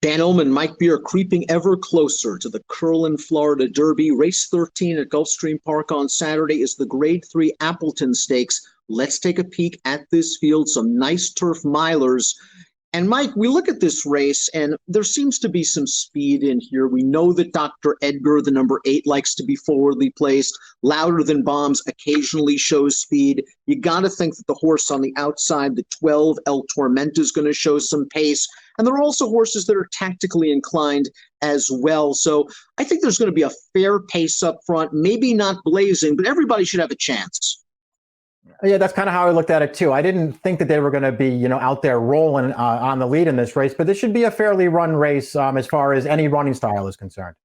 Dan Illman, Mike Beer creeping ever closer to the Curlin, Florida Derby. Race 13 at Gulfstream Park on Saturday is the Grade 3 Appleton Stakes. Let's take a peek at this field. Some nice turf milers. And Mike, we look at this race, and there seems to be some speed in here. We know that Dr. Edgar, the number 8, likes to be forwardly placed. Louder Than Bombs occasionally shows speed. You got to think that the horse on the outside, the 12, El Tormenta, is going to show some pace. And there are also horses that are tactically inclined as well. So I think there's going to be a fair pace up front, maybe not blazing, but everybody should have a chance. Yeah, that's kind of how I looked at it too. I didn't think that they were going to be, out there rolling on the lead in this race, but this should be a fairly run race as far as any running style is concerned.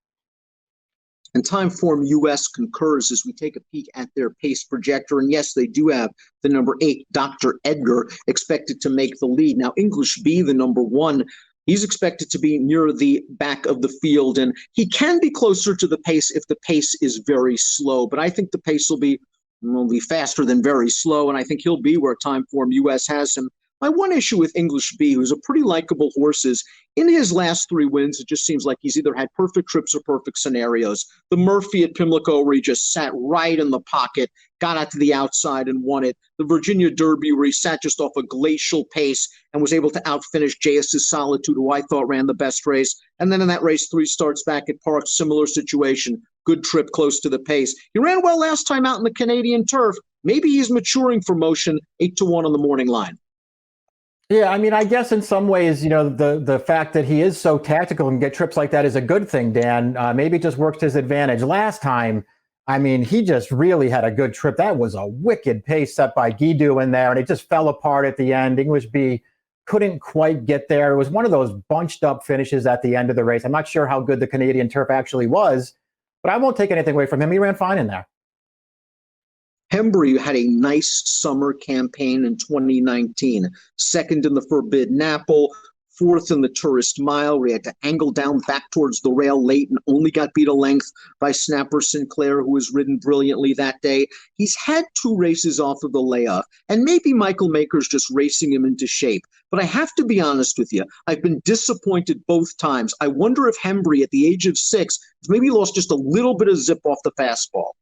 And Timeform US concurs as we take a peek at their pace projector. And yes, they do have the number 8, Dr. Edgar, expected to make the lead. Now, English B, the number 1, he's expected to be near the back of the field, and he can be closer to the pace if the pace is very slow. But I think the pace will be faster than very slow, and I think he'll be where Timeform US has him. My one issue with English B, who's a pretty likable horse, is in his last 3 wins, it just seems like he's either had perfect trips or perfect scenarios. The Murphy at Pimlico, where he just sat right in the pocket, got out to the outside and won it. The Virginia Derby, where he sat just off a glacial pace and was able to outfinish J.S.'s Solitude, who I thought ran the best race. And then in that race, 3 starts back at Park, similar situation. Good trip close to the pace. He ran well last time out in the Canadian turf. Maybe he's maturing for motion, 8-1 on the morning line. Yeah, I mean, I guess in some ways, the fact that he is so tactical and get trips like that is a good thing, Dan. Maybe it just works to his advantage. Last time, I mean, he just really had a good trip. That was a wicked pace set by Guido in there, and it just fell apart at the end. English B couldn't quite get there. It was one of those bunched up finishes at the end of the race. I'm not sure how good the Canadian turf actually was, but I won't take anything away from him. He ran fine in there. Hembry had a nice summer campaign in 2019. Second in the Forbidden Apple, 4th in the Tourist Mile, where he had to angle down back towards the rail late and only got beat a length by Snapper Sinclair, who was ridden brilliantly that day. He's had 2 races off of the layoff, and maybe Michael Maker's just racing him into shape. But I have to be honest with you, I've been disappointed both times. I wonder if Hembry, at the age of 6, has maybe lost just a little bit of zip off the fastball.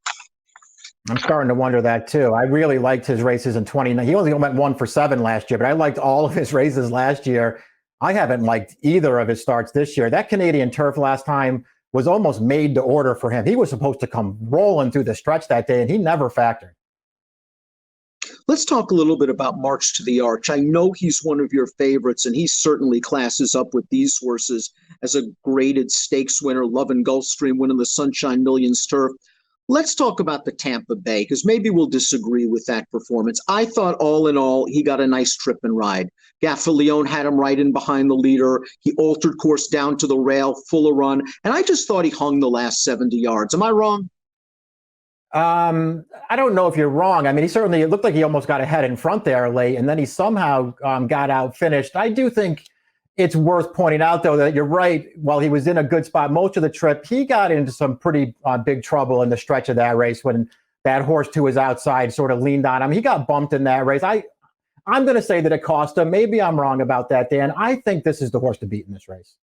I'm starting to wonder that too. I really liked his races in 2019. He only went 1 for 7 last year, but I liked all of his races last year. I haven't liked either of his starts this year. That Canadian turf last time was almost made to order for him. He was supposed to come rolling through the stretch that day, and he never factored. Let's talk a little bit about March to the Arch. I know he's one of your favorites, and he certainly classes up with these horses as a graded stakes winner. Love and Gulfstream winning the Sunshine Millions turf. Let's talk about the Tampa Bay, because maybe we'll disagree with that performance. I thought all in all, he got a nice trip and ride. Gaffalione had him right in behind the leader. He altered course down to the rail, full of run. And I just thought he hung the last 70 yards. Am I wrong? I don't know if you're wrong. I mean, it looked like he almost got ahead in front there late, and then he somehow got out finished. I do think it's worth pointing out, though, that you're right. While he was in a good spot most of the trip, he got into some pretty big trouble in the stretch of that race when that horse to his outside sort of leaned on him. He got bumped in that race. I'm going to say that it cost him. Maybe I'm wrong about that, Dan. I think this is the horse to beat in this race.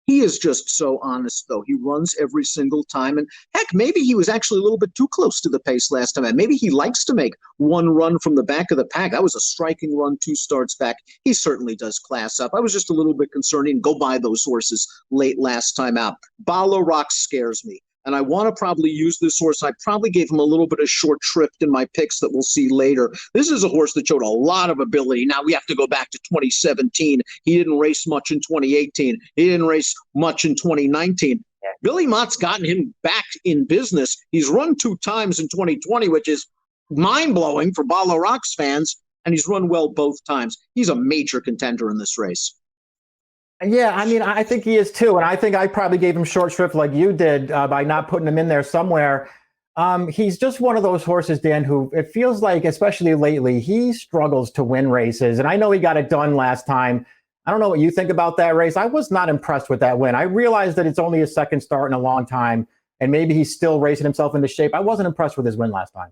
He is just so honest, though. He runs every single time. And heck, maybe he was actually a little bit too close to the pace last time. And maybe he likes to make one run from the back of the pack. That was a striking run, 2 starts back. He certainly does class up. I was just a little bit concerned. He didn't go by those horses late last time out. Bala Rock scares me. And I want to probably use this horse. I probably gave him a little bit of short shrift in my picks that we'll see later. This is a horse that showed a lot of ability. Now we have to go back to 2017. He didn't race much in 2018. He didn't race much in 2019. Billy Mott's gotten him back in business. He's run 2 times in 2020, which is mind-blowing for Bala Rock's fans, and he's run well both times. He's a major contender in this race. Yeah, I mean, I think he is too. And I think I probably gave him short shrift like you did by not putting him in there somewhere. He's just one of those horses, Dan, who it feels like, especially lately, he struggles to win races. And I know he got it done last time. I don't know what you think about that race. I was not impressed with that win. I realized that it's only his second start in a long time, and maybe he's still racing himself into shape. I wasn't impressed with his win last time.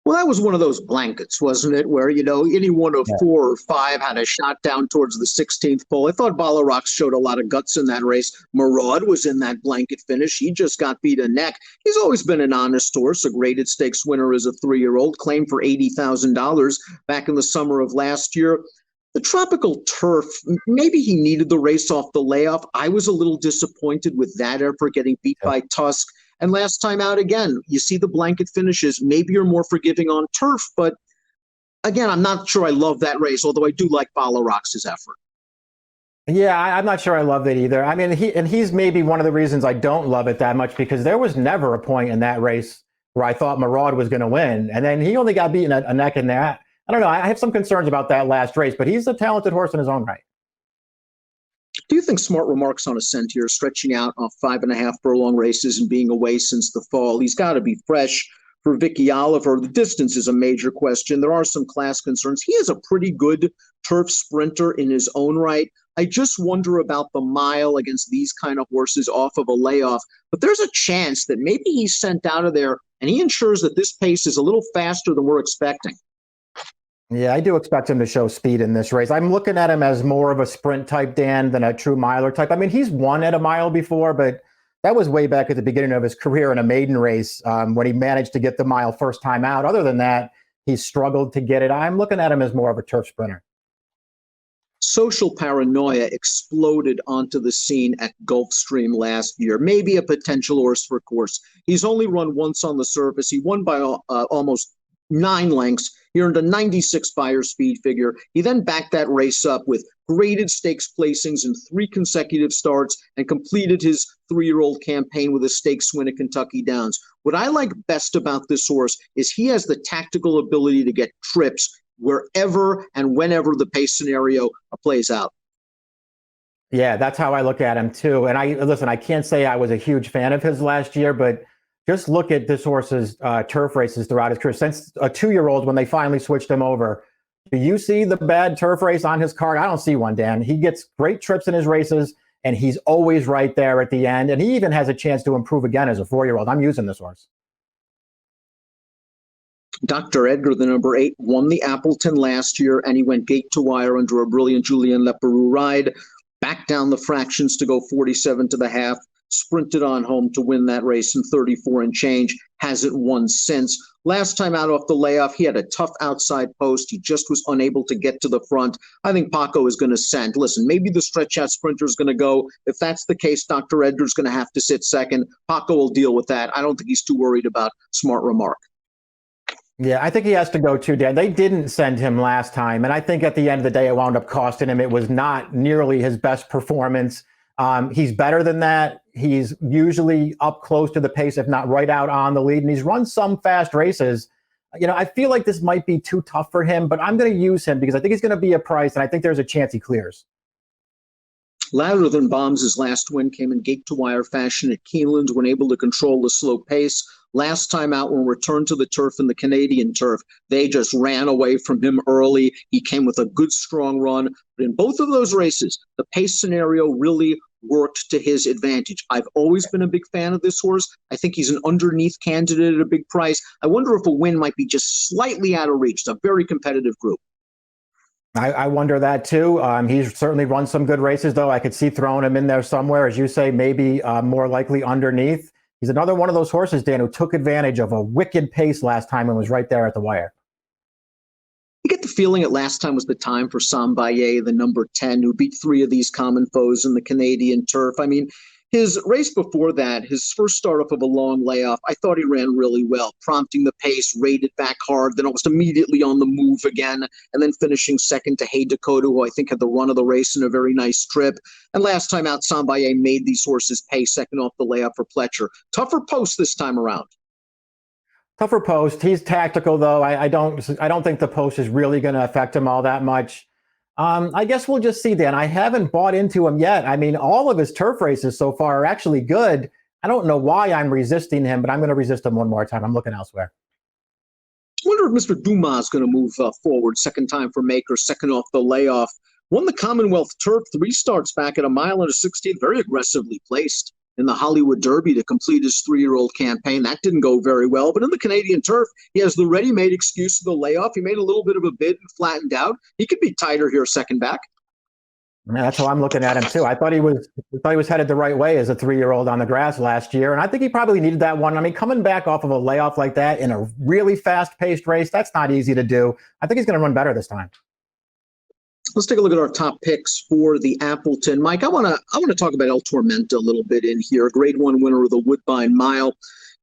Well, that was one of those blankets, wasn't it? Where, any one of Yeah. 4 or 5 had a shot down towards the 16th pole. I thought Balarox showed a lot of guts in that race. Murad was in that blanket finish. He just got beat a neck. He's always been an honest horse, a graded stakes winner as a 3-year-old, claimed for $80,000 back in the summer of last year. The tropical turf, maybe he needed the race off the layoff. I was a little disappointed with that effort, getting beat by Tusk. And last time out, again, you see the blanket finishes. Maybe you're more forgiving on turf, but again, I'm not sure I love that race, although I do like Balarox's effort. Yeah, I'm not sure I love it either. I mean, he's maybe one of the reasons I don't love it that much, because there was never a point in that race where I thought Murad was going to win. And then he only got beaten a neck in there. I don't know. I have some concerns about that last race, but he's a talented horse in his own right. Do you think Smart Remarks on Ascent here, stretching out off 5.5 furlong races and being away since the fall? He's got to be fresh. For Vickie Oliver, the distance is a major question. There are some class concerns. He is a pretty good turf sprinter in his own right. I just wonder about the mile against these kind of horses off of a layoff. But there's a chance that maybe he's sent out of there and he ensures that this pace is a little faster than we're expecting. Yeah, I do expect him to show speed in this race. I'm looking at him as more of a sprint type, Dan, than a true miler type. I mean, he's won at a mile before, but that was way back at the beginning of his career in a maiden race when he managed to get the mile first time out. Other than that, he's struggled to get it. I'm looking at him as more of a turf sprinter. Social Paranoia exploded onto the scene at Gulfstream last year. Maybe a potential horse for course. He's only run once on the surface. He won by almost 9 lengths. He earned a 96 Beyer speed figure. He then backed that race up with graded stakes placings in 3 consecutive starts and completed his 3-year-old campaign with a stakes win at Kentucky Downs. What I like best about this horse is he has the tactical ability to get trips wherever and whenever the pace scenario plays out. Yeah, that's how I look at him too. And I can't say I was a huge fan of his last year, but just look at this horse's turf races throughout his career. Since a 2-year-old, when they finally switched him over, do you see the bad turf race on his card? I don't see one, Dan. He gets great trips in his races, and he's always right there at the end. And he even has a chance to improve again as a 4-year-old. I'm using this horse. Dr. Edgar, the number 8, won the Appleton last year, and he went gate to wire under a brilliant Julien Leparoux ride, back down the fractions to go 47 to the half, sprinted on home to win that race in 34 and change, hasn't won since. Last time out off the layoff, he had a tough outside post. He just was unable to get to the front. I think Paco is going to send. Listen, maybe the stretch out sprinter is going to go. If that's the case, Dr. Edgar's going to have to sit second. Paco will deal with that. I don't think he's too worried about Smart Remark. Yeah, I think he has to go too, Dan. They didn't send him last time, and I think at the end of the day, it wound up costing him. It was not nearly his best performance. He's better than that. He's usually up close to the pace, if not right out on the lead, and he's run some fast races. I feel like this might be too tough for him, but I'm going to use him because I think he's going to be a price, and I think there's a chance he clears. Louder Than Bombs' last win came in gate-to-wire fashion at Keeneland when able to control the slow pace. Last time out, when returned to the turf and the Canadian turf, they just ran away from him early. He came with a good, strong run. But in both of those races, the pace scenario really worked to his advantage. I've always been a big fan of this horse. I think he's an underneath candidate at a big price. I wonder if a win might be just slightly out of reach. It's a very competitive group. I wonder that too. He's certainly run some good races, though. I could see throwing him in there somewhere, as you say, maybe more likely underneath. He's another one of those horses, Dan, who took advantage of a wicked pace last time and was right there at the wire. You get the feeling that last time was the time for Sambaye, the number 10, who beat 3 of these common foes in the Canadian turf. I mean, his race before that, his first start off of a long layoff, I thought he ran really well, prompting the pace, raided back hard, then almost immediately on the move again, and then finishing second to Hey Dakota, who I think had the run of the race in a very nice trip. And last time out, Sambaye made these horses pay second off the layoff for Pletcher. Tougher post this time around. Tougher post. He's tactical, though. I don't think the post is really going to affect him all that much. I guess we'll just see, Dan. I haven't bought into him yet. I mean, all of his turf races so far are actually good. I don't know why I'm resisting him, but I'm going to resist him one more time. I'm looking elsewhere. I wonder if Mr. Dumas is going to move forward. Second time for Maker, second off the layoff. Won the Commonwealth Turf, 3 starts back at a mile and a 16th, very aggressively placed. in the Hollywood Derby to complete his 3-year-old campaign. That didn't go very well. But in the Canadian turf, he has the ready-made excuse of the layoff. He made a little bit of a bid and flattened out. He could be tighter here second back. Yeah, that's how I'm looking at him too. I thought he was headed the right way as a 3-year-old on the grass last year, and I think he probably needed that one. I mean, coming back off of a layoff like that in a really fast-paced race, that's not easy to do. I think he's going to run better this time. Let's take a look at our top picks for the Appleton. Mike, I want to talk about El Tormenta a little bit in here. Grade 1 winner of the Woodbine Mile.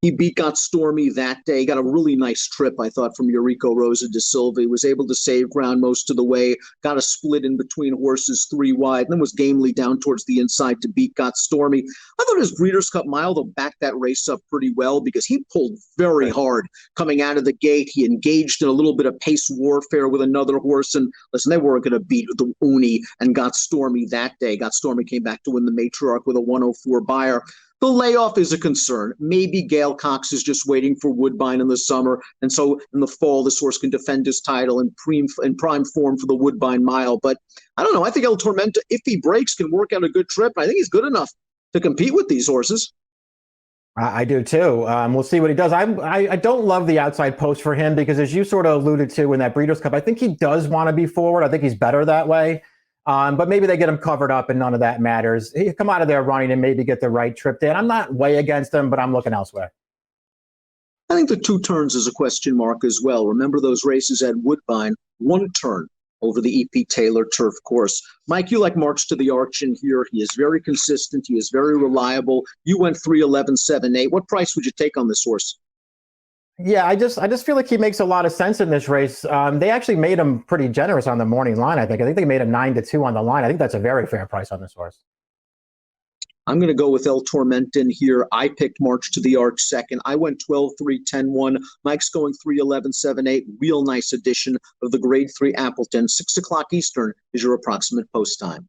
He beat Got Stormy that day. Got a really nice trip, I thought, from Eurico Rosa da Silva. He was able to save ground most of the way, got a split in between horses 3 wide, and then was gamely down towards the inside to beat Got Stormy. I thought his Breeders' Cup Mile, though, backed that race up pretty well because he pulled very hard coming out of the gate. He engaged in a little bit of pace warfare with another horse, and listen, they weren't going to beat the Uni and Got Stormy that day. Got Stormy came back to win the Matriarch with a 104 buyer. The layoff is a concern. Maybe Gail Cox is just waiting for Woodbine in the summer, and so in the fall, this horse can defend his title in prime form for the Woodbine Mile. But I don't know. I think El Tormenta, if he breaks, can work out a good trip. I think he's good enough to compete with these horses. I do too. We'll see what he does. I don't love the outside post for him because, as you sort of alluded to in that Breeders' Cup, I think he does want to be forward. I think he's better that way. But maybe they get him covered up and none of that matters. He come out of there running and maybe get the right trip in. I'm not way against him, but I'm looking elsewhere. I think the 2 turns is a question mark as well. Remember those races at Woodbine, 1 turn over the E.P. Taylor turf course. Mike, you like March to the Arch in here. He is very consistent. He is very reliable. You went 3-11-7-8. What price would you take on this horse? Yeah, I just feel like he makes a lot of sense in this race. They actually made him pretty generous on the morning line, I think. I think they made him 9-2 on the line. I think that's a very fair price on this horse. I'm going to go with El Tormentin here. I picked March to the Arch second. I went 12-3-10-1. Mike's going 3-11-7-8. Real nice edition of the Grade 3 Appleton. 6 o'clock Eastern is your approximate post time.